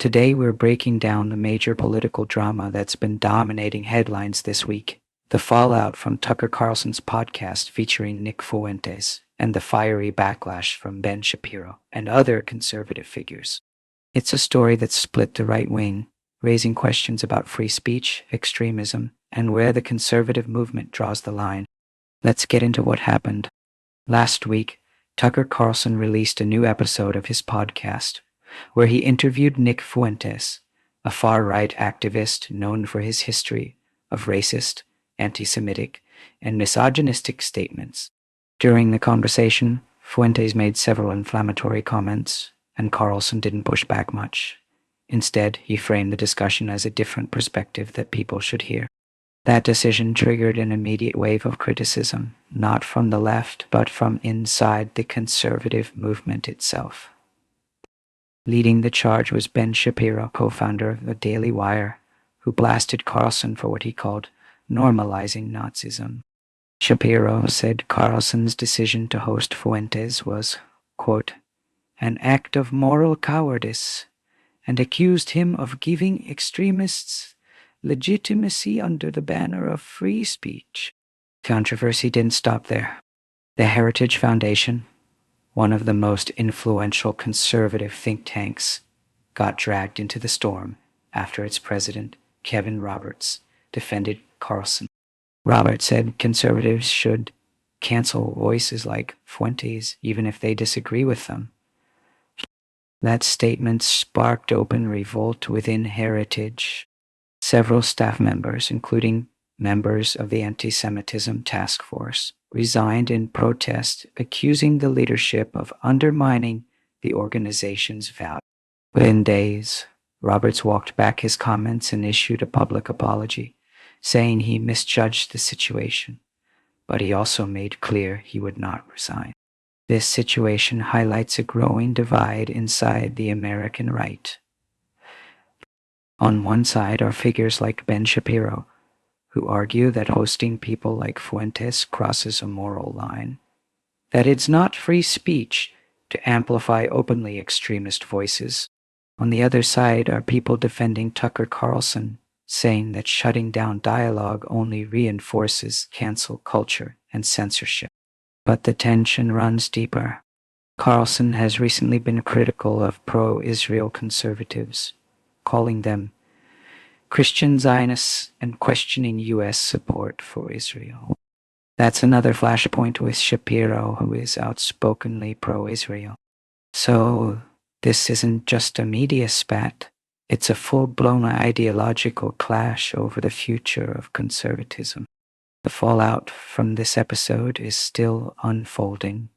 Today we're breaking down the major political drama that's been dominating headlines this week. The fallout from Tucker Carlson's podcast featuring Nick Fuentes, and the fiery backlash from Ben Shapiro and other conservative figures. It's a story that split the right wing, raising questions about free speech, extremism, and where the conservative movement draws the line. Let's get into what happened. Last week, Tucker Carlson released a new episode of his podcast, where he interviewed Nick Fuentes, a far-right activist known for his history of racist, anti-Semitic, and misogynistic statements. During the conversation, Fuentes made several inflammatory comments, and Carlson didn't push back much. Instead, he framed the discussion as a different perspective that people should hear. That decision triggered an immediate wave of criticism, not from the left, but from inside the conservative movement itself. Leading the charge was Ben Shapiro, co-founder of the Daily Wire, who blasted Carlson for what he called normalizing Nazism. Shapiro said Carlson's decision to host Fuentes was, quote, an act of moral cowardice, and accused him of giving extremists legitimacy under the banner of free speech. Controversy didn't stop there. The Heritage Foundation, one of the most influential conservative think tanks, got dragged into the storm after its president, Kevin Roberts, defended Carlson. Roberts said conservatives should cancel voices like Fuentes even if they disagree with them. That statement sparked open revolt within Heritage. Several staff members, including members of the Anti-Semitism Task Force, resigned in protest, accusing the leadership of undermining the organization's values. Within days, Roberts walked back his comments and issued a public apology, saying he misjudged the situation, but he also made clear he would not resign. This situation highlights a growing divide inside the American right. On one side are figures like Ben Shapiro, who argue that hosting people like Fuentes crosses a moral line, that it's not free speech to amplify openly extremist voices. On the other side are people defending Tucker Carlson, saying that shutting down dialogue only reinforces cancel culture and censorship. But the tension runs deeper. Carlson has recently been critical of pro-Israel conservatives, calling them Christian Zionists and questioning U.S. support for Israel. That's another flashpoint with Shapiro, who is outspokenly pro-Israel. So this isn't just a media spat. It's a full-blown ideological clash over the future of conservatism. The fallout from this episode is still unfolding.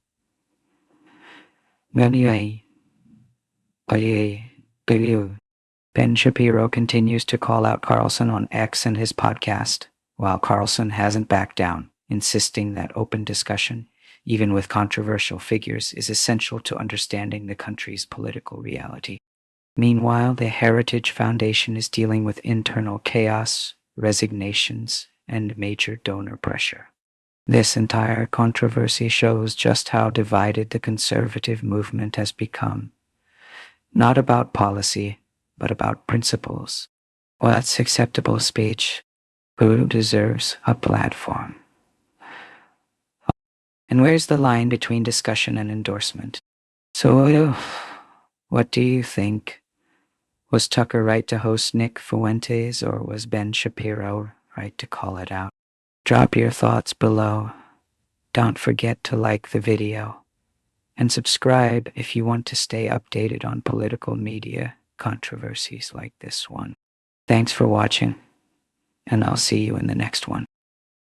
Ben Shapiro continues to call out Carlson on X and his podcast, while Carlson hasn't backed down, insisting that open discussion, even with controversial figures, is essential to understanding the country's political reality. Meanwhile, the Heritage Foundation is dealing with internal chaos, resignations, and major donor pressure. This entire controversy shows just how divided the conservative movement has become. Not about policy, but about principles. What's acceptable speech? Who deserves a platform? And where's the line between discussion and endorsement? So, what do you think? Was Tucker right to host Nick Fuentes, or was Ben Shapiro right to call it out? Drop your thoughts below. Don't forget to like the video. And subscribe if you want to stay updated on political media controversies like this one. Thanks for watching, and I'll see you in the next one.